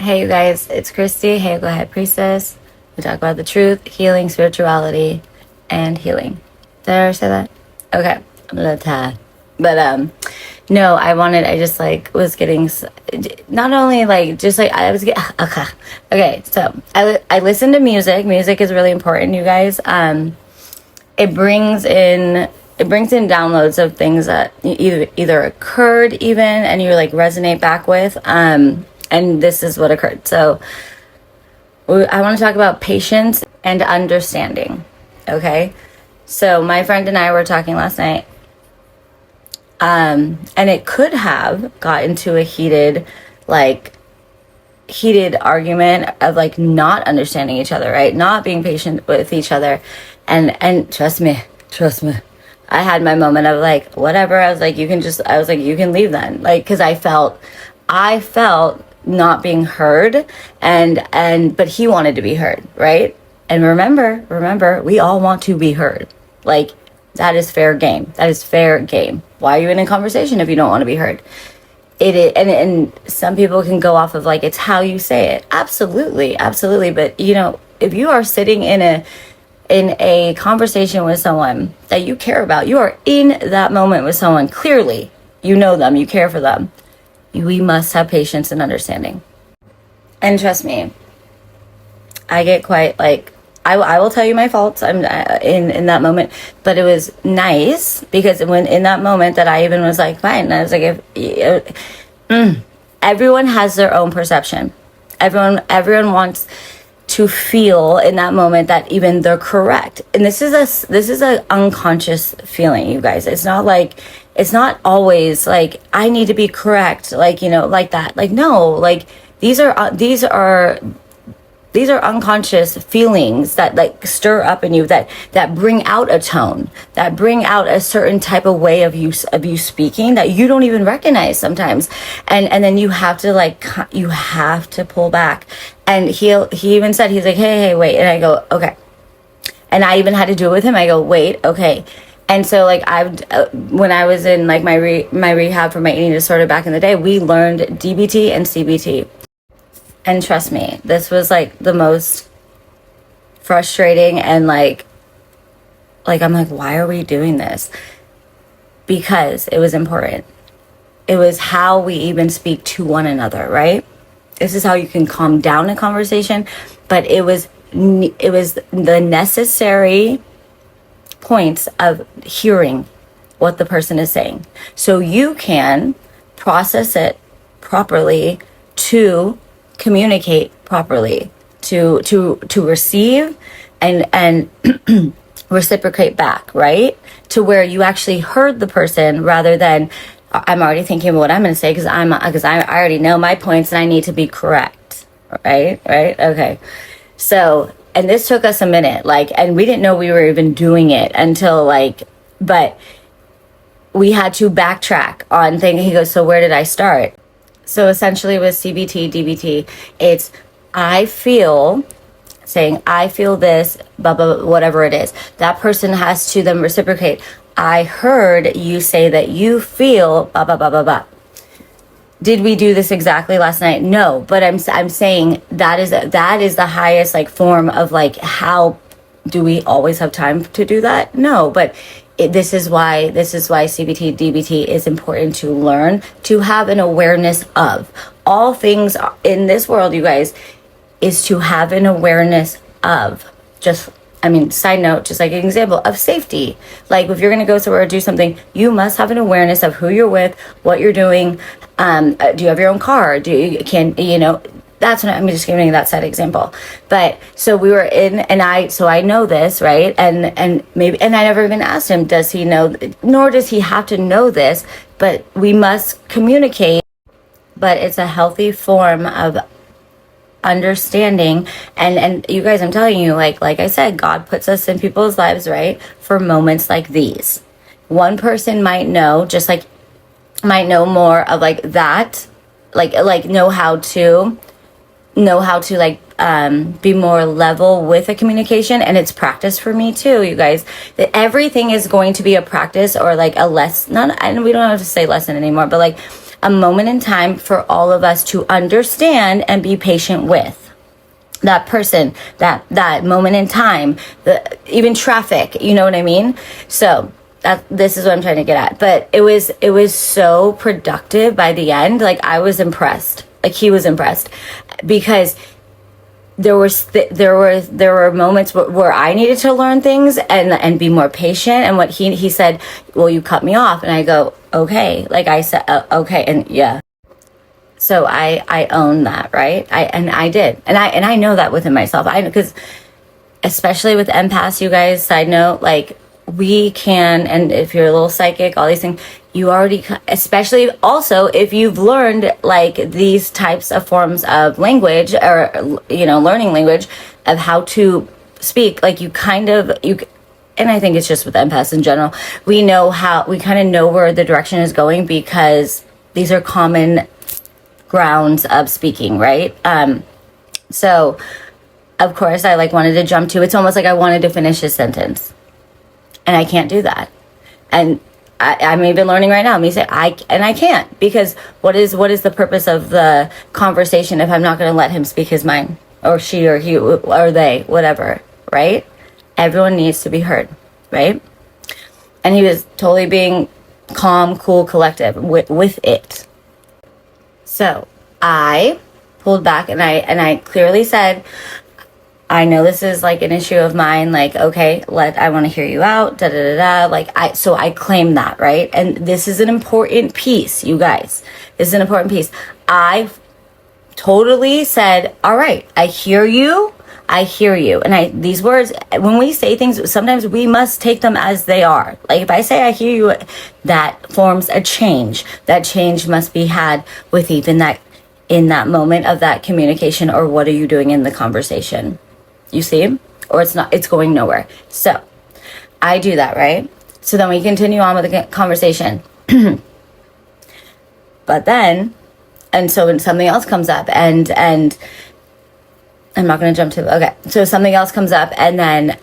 Hey you guys, it's Christy, HEYOKA Priestess. We talk about the truth, healing, spirituality, and healing. Did I ever say that? Okay, I'm a little tired. But no, I just like was getting, not only like, just like I was getting, okay, so I listen to music. Music is really important, you guys. It brings in downloads of things that either occurred even and you like resonate back with. And this is what occurred. So I want to talk about patience and understanding. Okay. So my friend and I were talking last night. And it could have got into a heated argument of like not understanding each other, right? Not being patient with each other. And trust me. I had my moment of like, whatever. I was like, you can leave then. Like, cause I felt not being heard but he wanted to be heard, right? And remember, we all want to be heard. Like, that is fair game. Why are you in a conversation if you don't want to be heard? It is, and some people can go off of like, it's how you say it. Absolutely. But you know, if you are sitting in a conversation with someone that you care about, you are in that moment with someone, clearly you know them, you care for them, we must have patience and understanding. And trust me, I get quite like, I will tell you my faults. I'm in that moment, but it was nice because when in that moment that I even was like, fine. I was like, everyone has their own perception. Everyone wants to feel in that moment that even they're correct. And this is a unconscious feeling, you guys. It's not always like I need to be correct, like, you know, like that. Like, no, like these are unconscious feelings that like stir up in you that bring out a tone, that bring out a certain type of way of you speaking that you don't even recognize sometimes. And then you have to pull back. And he even said, he's like, hey, wait. And I go, okay. And I even had to do it with him. I go, wait, okay. And so like when I was in like my rehab for my eating disorder back in the day, we learned DBT and CBT. And trust me, this was like the most frustrating and like I'm like, why are we doing this? Because it was important. It was how we even speak to one another, right? This is how you can calm down a conversation, but it was the necessary points of hearing what the person is saying, so you can process it properly, to communicate properly, to receive and reciprocate back, right? To where you actually heard the person rather than I'm already thinking of what I'm going to say because I already know my points and I need to be correct, right? Okay. So, and this took us a minute, like, and we didn't know we were even doing it until like, but we had to backtrack on things. He goes, so where did I start? So essentially with CBT, DBT, it's I feel this, blah, blah, blah, whatever it is. That person has to then reciprocate. I heard you say that you feel blah, blah, blah, blah, blah. Did we do this exactly last night? No, but I'm saying that is the highest like form of like, how do we always have time to do that? No, but this is why CBT, DBT is important to learn, to have an awareness of. All things in this world, you guys, is to have an awareness of. Side note, just like an example of safety. Like if you're going to go somewhere or do something, you must have an awareness of who you're with, what you're doing. Do you have your own car? That's what I'm just giving you that side example. But so we were in, and I know this, right? And I never even asked him, does he know, nor does he have to know this, but we must communicate. But it's a healthy form of understanding. And you guys, I'm telling you, like I said, God puts us in people's lives, right? For moments like these. One person might know more of like that, like know how to be more level with a communication. And it's practice for me too, you guys. That everything is going to be a practice or like a lesson. And we don't have to say lesson anymore, but like a moment in time for all of us to understand and be patient with that person, that moment in time, even traffic, you know what I mean? So this is what I'm trying to get at. But it was so productive by the end. Like, I was impressed. Like, he was impressed, because there were moments where I needed to learn things and be more patient. And what he said, well, you cut me off, and I go, okay. Like, I said, okay, and yeah. So I own that, right? I did, and I know that within myself. Because especially with empaths, you guys, side note, like, we can, and if you're a little psychic, all these things, you already, especially also if you've learned like these types of forms of language, or, you know, learning language of how to speak, like, and I think it's just with empaths in general, we kind of know where the direction is going, because these are common grounds of speaking, right? So of course I like wanted to jump to, it's almost like I wanted to finish his sentence, and I can't do that. And I'm even learning right now, me say I can't, because what is the purpose of the conversation if I'm not going to let him speak his mind, or she, or he, or they, whatever, right? Everyone needs to be heard, right? And he was totally being calm, cool, collective with it. So I pulled back, and I clearly said, I know this is like an issue of mine. Like, okay, I want to hear you out. Da da da da. Like, so I claim that, right? And this is an important piece, you guys. This is an important piece. I totally said, all right, I hear you. I hear you. And these words, when we say things, sometimes we must take them as they are. Like, if I say I hear you, that forms a change. That change must be had with even that, in that moment of that communication, or what are you doing in the conversation? You see? Or it's going nowhere. So I do that, right? So then we continue on with the conversation. But then, and so when something else comes up, and I'm not going to jump to, okay. So something else comes up, and then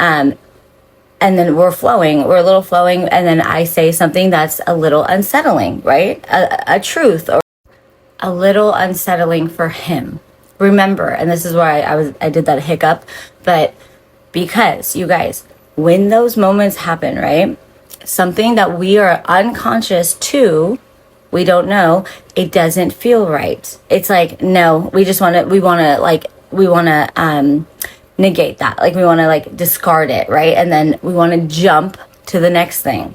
we're a little flowing. And then I say something that's a little unsettling, right? A truth, or a little unsettling for him. Remember, and this is where I did that hiccup, but because, you guys, when those moments happen, right? Something that we are unconscious to, we don't know, it doesn't feel right. It's like, no, we want to negate that. Like, we want to like discard it, right? And then we want to jump to the next thing.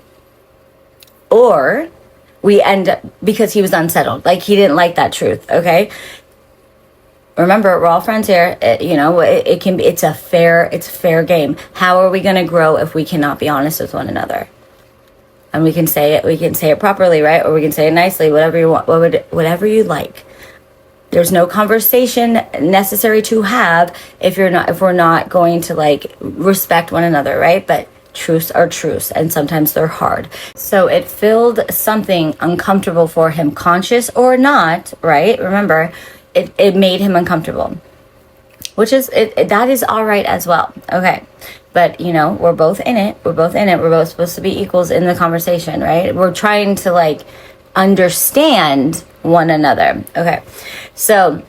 Or we end up, because he was unsettled, like he didn't like that truth, okay? Remember, we're all friends here. It's a fair game. How are we going to grow if we cannot be honest with one another? And we can say it properly, right? Or we can say it nicely, whatever you want, whatever you like. There's no conversation necessary to have if we're not going to like respect one another, right? But truths are truths, and sometimes they're hard. So it filled something uncomfortable for him, conscious or not, right? Remember, it made him uncomfortable, which is that is all right as well. Okay. But we're both in it. We're both supposed to be equals in the conversation, right? We're trying to like understand one another. Okay. So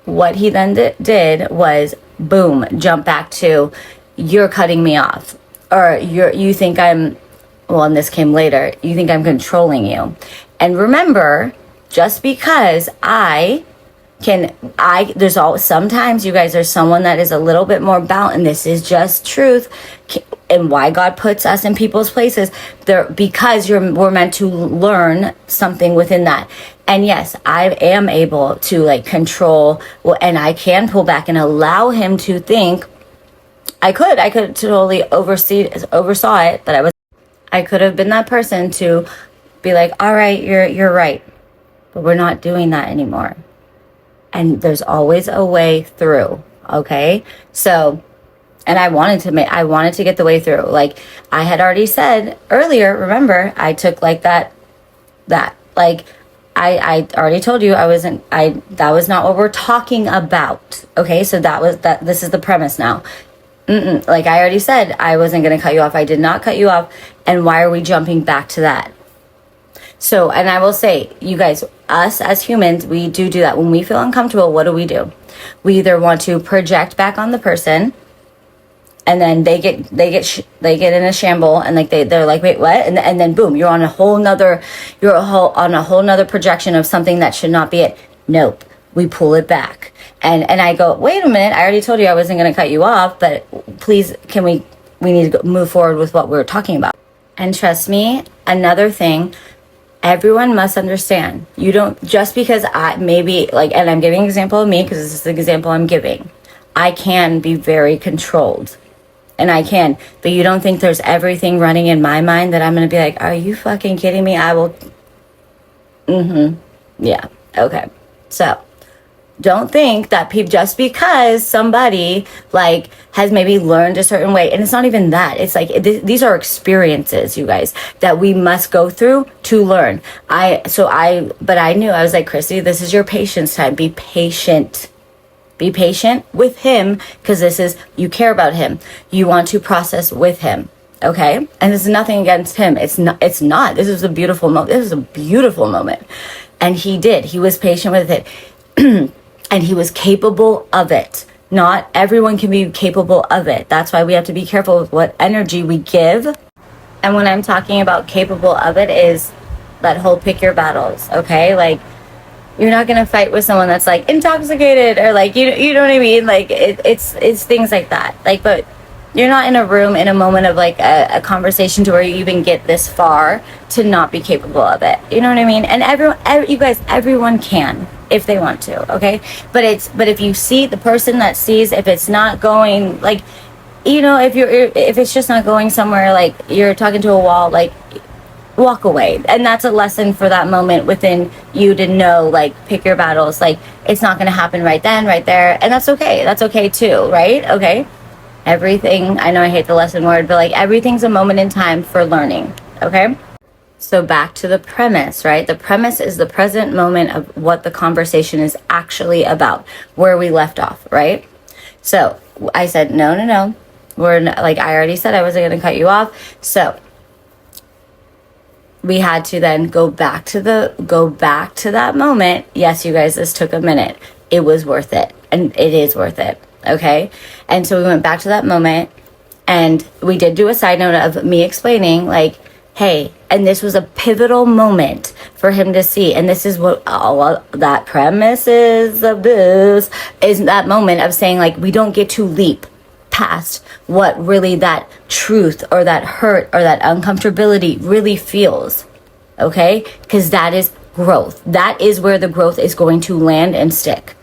what he then did was, boom, jump back to, you're cutting me off, or you think I'm, well, and this came later, you think I'm controlling you. And remember, just because sometimes, you guys, there's someone that is a little bit more balanced, and this is just truth, and why God puts us in people's places there, because we're meant to learn something within that. And yes, I am able to like control, and I can pull back and allow him to think. I could totally oversaw it, but I could have been that person to be like, all right, you're right. But we're not doing that anymore. And there's always a way through. Okay. So, and I wanted to get the way through. Like I had already said earlier, remember, I took like that, like I already told you that was not what we're talking about. Okay. So this is the premise now. Like I already said, I wasn't going to cut you off. I did not cut you off. And why are we jumping back to that? So, and I will say, you guys, us as humans, we do that. When we feel uncomfortable, what do? We either want to project back on the person, and then they get in a shamble, and like they're like, wait, what? And then boom, you're on a whole nother projection of something that should not be it. Nope, we pull it back, and I go, wait a minute, I already told you I wasn't going to cut you off, but please, we need to move forward with what we're talking about. And trust me, another thing. Everyone must understand. You don't, just because and I'm giving an example of me because this is the example I'm giving. I can be very controlled. And I can. But you don't think there's everything running in my mind that I'm going to be like, are you fucking kidding me? I will. Yeah. Okay. So, don't think that just because somebody like has maybe learned a certain way, and it's not even that, it's like these are experiences, you guys, that we must go through to learn. But I knew, I was like, Christy, this is your patience time. Be patient with him, because you care about him, you want to process with him. Okay, and this is nothing against him. It's not. This is a beautiful moment. And he was patient with it. And he was capable of it. Not everyone can be capable of it. That's why we have to be careful with what energy we give. And when I'm talking about capable of it, is that whole pick your battles, okay? Like, you're not gonna fight with someone that's like intoxicated, or like, you know what I mean? Like, it's things like that. Like, but you're not in a room in a moment of like a conversation to where you even get this far to not be capable of it. You know what I mean? And everyone can, if they want to, okay? But if you see the person that sees, if it's not going, like, you know, if it's just not going somewhere, like you're talking to a wall, like, walk away. And that's a lesson for that moment within you to know, like, pick your battles. Like, it's not going to happen right then, right there. And that's okay. That's okay too, right? Okay. Everything, I know I hate the lesson word, but like everything's a moment in time for learning, okay? So back to the premise, right? The premise is the present moment of what the conversation is actually about, where we left off, right? So I said, no. Like I already said, I wasn't going to cut you off. So we had to then go back to that moment. Yes, you guys, this took a minute. It was worth it. And it is worth it. Okay. And so we went back to that moment, and we did do a side note of me explaining, like, hey, and this was a pivotal moment for him to see. And this is what all that premise is of this, is that moment of saying, like, we don't get to leap past what really that truth or that hurt or that uncomfortability really feels. Okay. Because that is growth. That is where the growth is going to land and stick.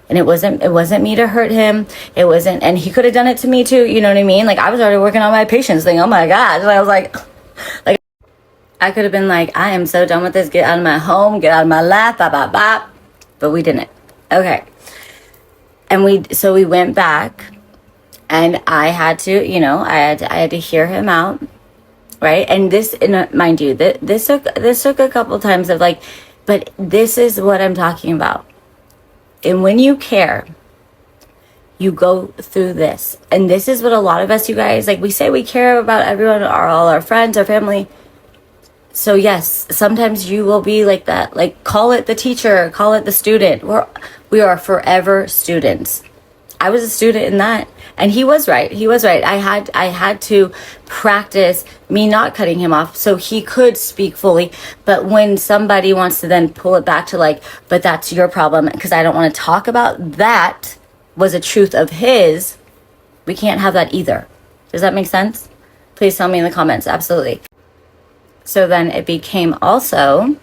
And it wasn't me to hurt him. It wasn't, and he could have done it to me too. You know what I mean? Like, I was already working on my patience thing. Oh my God. And I was like, I could have been like, I am so done with this. Get out of my home. Get out of my life. Bop, bop, bop. But we didn't. Okay. And we went back, and I had to, you know, I had to hear him out. Right. And this, mind you, this took a couple times of like, but this is what I'm talking about. And when you care, you go through this. And this is what a lot of us, you guys, like, we say we care about everyone, all our friends, our family. So yes, sometimes you will be like that. Like, call it the teacher, call it the student. We are forever students. I was a student in that. And he was right. I had to practice me not cutting him off so he could speak fully. But when somebody wants to then pull it back to like, but that's your problem because I don't want to talk about that was a truth of his, we can't have that either. Does that make sense? Please tell me in the comments. Absolutely. So then it became also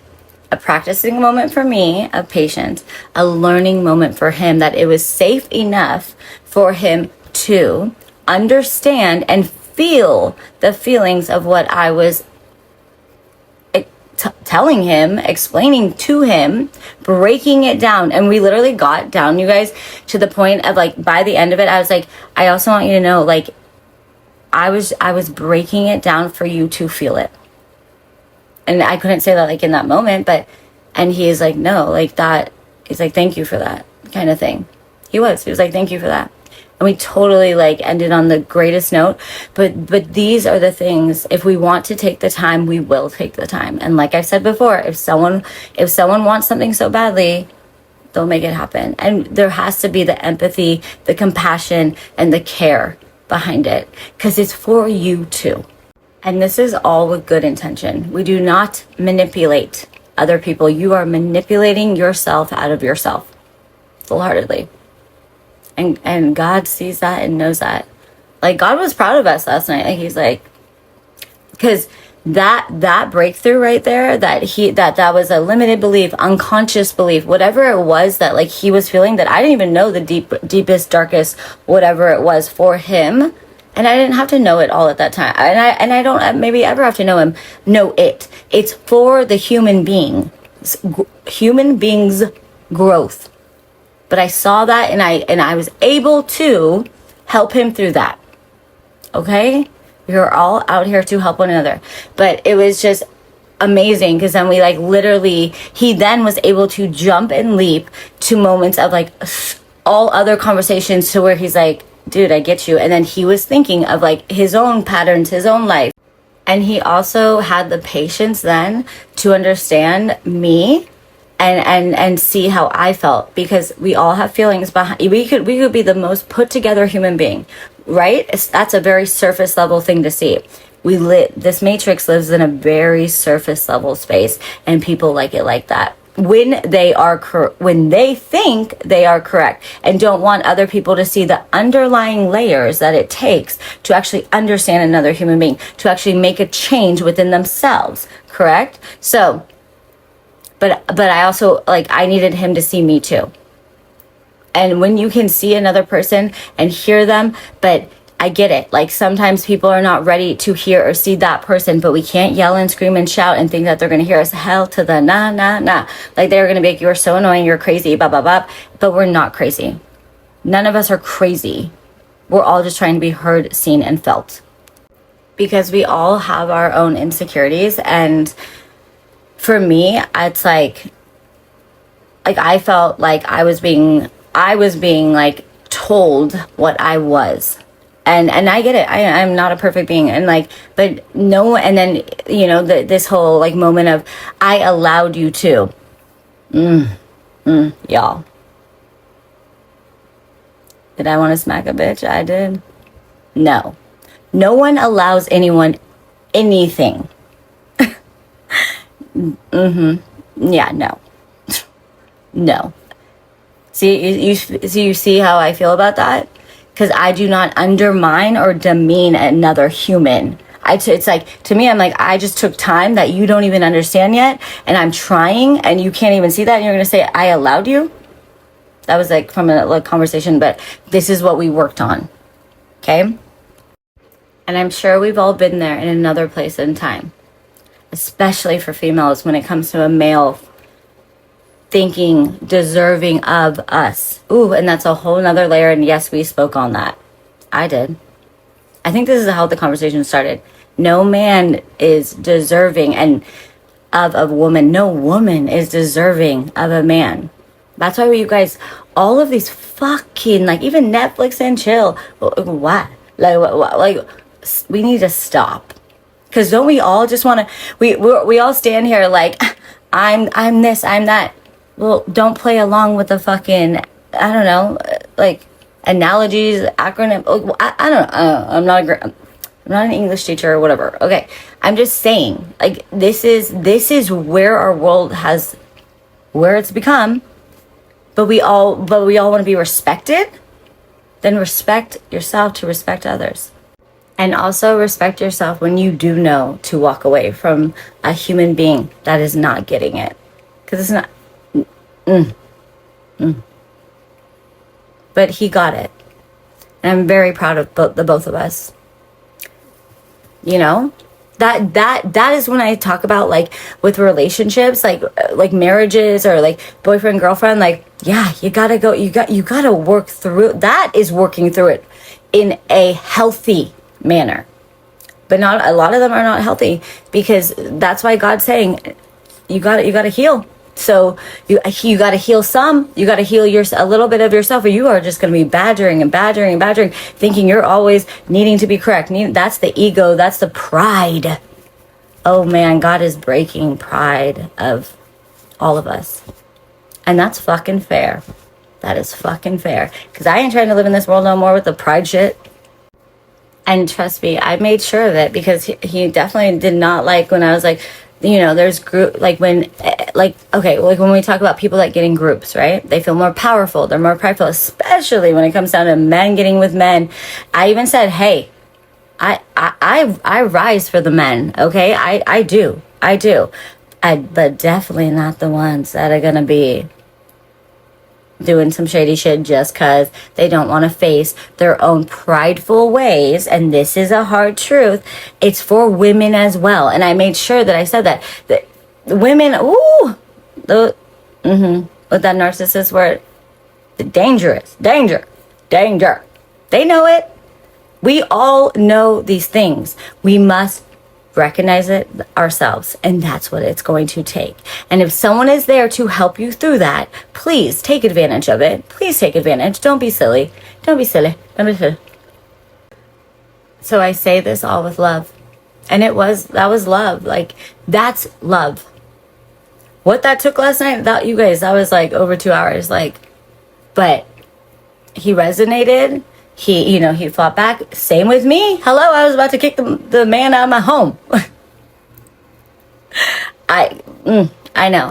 a practicing moment for me of patience, a learning moment for him, that it was safe enough for him to understand and feel the feelings of what I was telling him, explaining to him, breaking it down. And we literally got down, you guys, to the point of like, by the end of it, I was like, I also want you to know, like, I was breaking it down for you to feel it. And I couldn't say that like in that moment, and he is like, no, like that, he's like, thank you for that kind of thing. He was like, thank you for that. and we totally like ended on the greatest note. But these are the things, if we want to take the time, we will take the time. And like I've said before, if someone wants something so badly, they'll make it happen. And there has to be the empathy, the compassion, and the care behind it, because it's for you too. And this is all with good intention. We do not manipulate other people. You are manipulating yourself out of yourself, full-heartedly. And God sees that and knows that. Like, God was proud of us last night. Like, he's like, because that breakthrough right there, that was a limited belief, unconscious belief, whatever it was that like he was feeling, that I didn't even know the deepest, darkest, whatever it was for him. And I didn't have to know it all at that time. And I don't maybe ever have to know it. It's for the human being's growth. But I saw that, and I was able to help him through that. Okay? We were all out here to help one another. But it was just amazing, because then we like literally, he then was able to jump and leap to moments of like all other conversations, to where he's like, dude, I get you. And then he was thinking of like his own patterns, his own life. And he also had the patience then to understand me and see how I felt, because we all have feelings behind. We could be the most put together human being, right? That's a very surface level thing to see. This matrix lives in a very surface level space, and people like it like that. When they think they are correct, and don't want other people to see the underlying layers that it takes to actually understand another human being, to actually make a change within themselves, correct? So, but I also, like, I needed him to see me too. And when you can see another person and hear them, but I get it. Like, sometimes people are not ready to hear or see that person, but we can't yell and scream and shout and think that they're going to hear us. Hell to the nah, nah, nah. Like, they're going to be like, you're so annoying, you're crazy, blah, blah, blah. But we're not crazy. None of us are crazy. We're all just trying to be heard, seen, and felt. Because we all have our own insecurities. And for me, it's like I felt like I was being like told what I was. And I get it. I'm not a perfect being. And like, but no, and then, you know, this whole like moment of, I allowed you to. Y'all. Did I want to smack a bitch? I did. No. No one allows anyone anything. Yeah, no. No. See, you see how I feel about that? Because I do not undermine or demean another human. It's like, to me, I'm like, I just took time that you don't even understand yet, and I'm trying, and you can't even see that, and you're going to say, I allowed you? That was like from a conversation, but this is what we worked on. Okay? And I'm sure we've all been there in another place in time. Especially for females, when it comes to a male thinking deserving of us. Ooh, and that's a whole nother layer. And yes, we spoke on that. I did. I think this is how the conversation started. No man is deserving of a woman. No woman is deserving of a man. That's why you guys, all of these fucking, like, even Netflix and chill. What? Like, we need to stop. Because don't we all just want to, we all stand here like, I'm this, I'm that. Well, don't play along with the fucking, I don't know, like, analogies, acronym. I don't know. I'm not an English teacher or whatever. Okay. I'm just saying, like, this is where our world has, where it's become. But we all want to be respected. Then respect yourself to respect others. And also respect yourself when you do know to walk away from a human being that is not getting it. Because it's not. But he got it. And I'm very proud of the both of us. You know? That is when I talk about, like, with relationships, like marriages or like boyfriend, girlfriend, like, yeah, you gotta go, you gotta work through. That is working through it in a healthy manner. But a lot of them are not healthy, because that's why God's saying you gotta heal So you got to heal some. You got to heal a little bit of yourself, or you are just going to be badgering and badgering and badgering, thinking you're always needing to be correct. That's the ego. That's the pride. Oh man, God is breaking pride of all of us. And that's fucking fair. That is fucking fair. Because I ain't trying to live in this world no more with the pride shit. And trust me, I made sure of it, because he definitely did not like when I was like, you know, there's group, like when, like, okay, like when we talk about people that get in groups, right? They feel more powerful. They're more prideful, especially when it comes down to men getting with men. I even said, hey, I rise for the men, okay? I do. But definitely not the ones that are gonna be doing some shady shit just because they don't want to face their own prideful ways. And this is a hard truth. It's for women as well. And I made sure that I said that the women, with that narcissist word, dangerous, danger. They know it. We all know these things. We must recognize it ourselves, and that's what it's going to take. And if someone is there to help you through that, please take advantage of it. Please take advantage. Don't be silly. So I say this all with love. And that was love. Like, that's love. What that took last night, that was like over 2 hours. Like, but he resonated. He fought back. Same with me. Hello, I was about to kick the man out of my home. I know.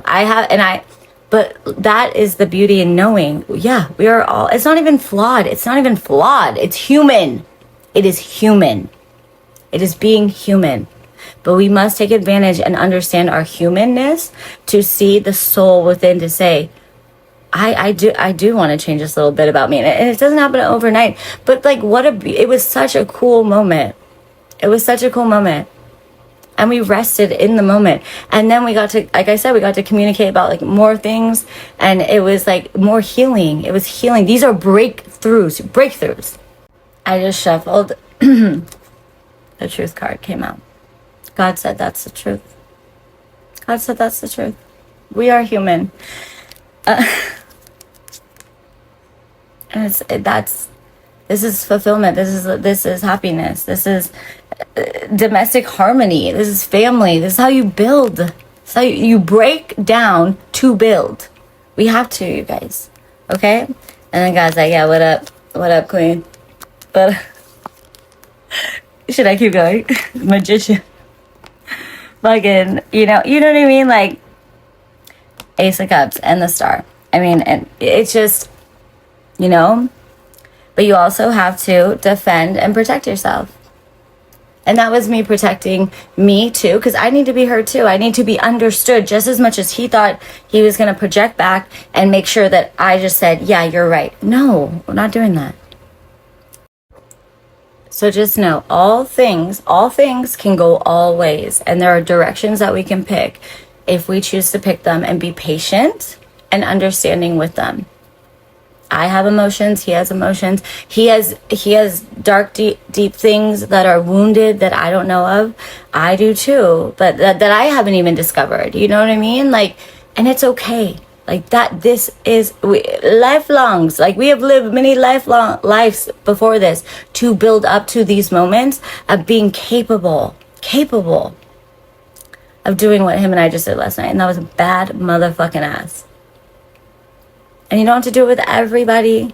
But that is the beauty in knowing, yeah, we are all, it's not even flawed. It's human. It is human. It is being human. But we must take advantage and understand our humanness to see the soul within, to say, I do want to change this little bit about me. And it doesn't happen overnight. But like, it was such a cool moment. And we rested in the moment. And then we got to, like I said, we got to communicate about like more things. And it was like more healing. It was healing. These are breakthroughs. I just shuffled. The truth card came out. God said that's the truth. We are human. And this is fulfillment. This is happiness. This is domestic harmony. This is family. This is how you build. This is how you break down to build. We have to, you guys. Okay? And then God's like, yeah, what up, queen? But should I keep going? Magician. Fucking, you know what I mean? Like, Ace of Cups and the Star. I mean, and it's just, but you also have to defend and protect yourself. And that was me protecting me too, because I need to be heard too. I need to be understood just as much as he thought he was going to project back and make sure that I just said, yeah, you're right. No, we're not doing that. So just know, all things can go all ways. And there are directions that we can pick if we choose to pick them, and be patient and understanding with them. I have emotions. He has emotions. He has dark, deep things that are wounded that I don't know of. I do too, but that I haven't even discovered. You know what I mean? Like, and it's okay. Like that. This is lifelongs. Like, we have lived many lifelong lives before this to build up to these moments of being capable of doing what him and I just did last night. And that was a bad motherfucking ass. And you don't have to do it with everybody,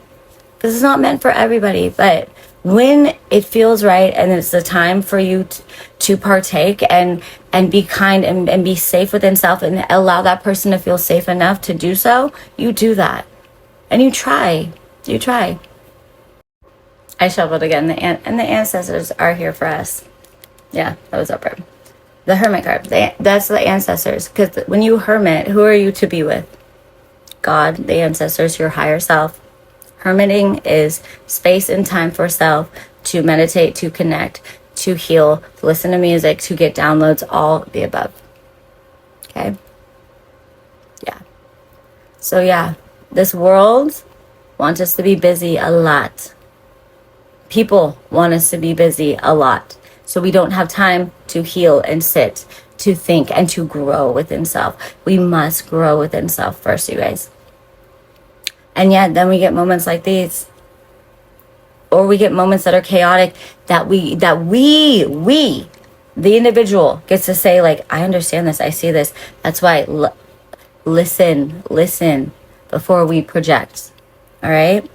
because it's not meant for everybody. But when it feels right and it's the time for you to partake and be kind and be safe within self, and allow that person to feel safe enough to do so, you do that. And you try. I shuffled again, and the ancestors are here for us. Yeah, that was up right. The Hermit card. That's the ancestors. Because when you hermit, who are you to be with? God, the ancestors, your higher self. Hermiting is space and time for self to meditate, to connect, to heal, to listen to music, to get downloads, all the above. Okay? Yeah. So yeah, this world wants us to be busy a lot. People want us to be busy a lot. So we don't have time to heal and sit, to think and to grow within self. We must grow within self first, you guys. And yet then we get moments like these, or we get moments that are chaotic, that we the individual gets to say, like, I understand this, I see this. That's why listen before we project. All right.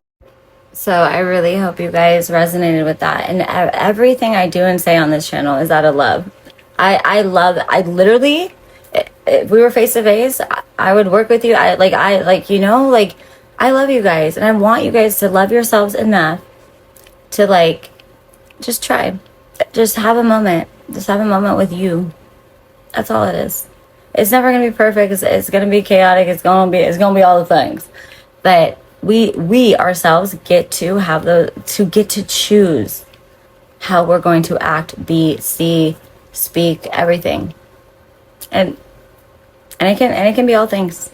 So I really hope you guys resonated with that. And everything I do and say on this channel is out of love. I literally, if we were face to face, I would work with you. I love you guys, and I want you guys to love yourselves enough to, like, just try. Just have a moment. Just have a moment with you. That's all it is. It's never gonna be perfect. It's gonna be chaotic. It's gonna be all the things. But we ourselves get to have get to choose how we're going to act, be, see, speak, everything. And it can be all things.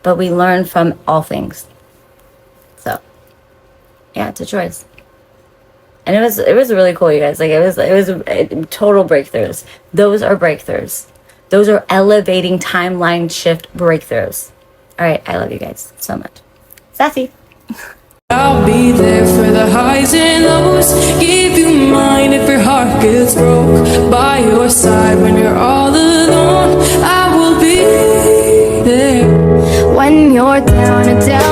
But we learn from all things. So yeah, it's a choice. And it was really cool, you guys. Like, it was total breakthroughs. Those are breakthroughs. Those are elevating timeline shift breakthroughs. All right, I love you guys so much. Sassy. I'll be there for the highs and lows. Give you mine if your heart gets broke. By your side when you're all alone. I will be there when you're down and down.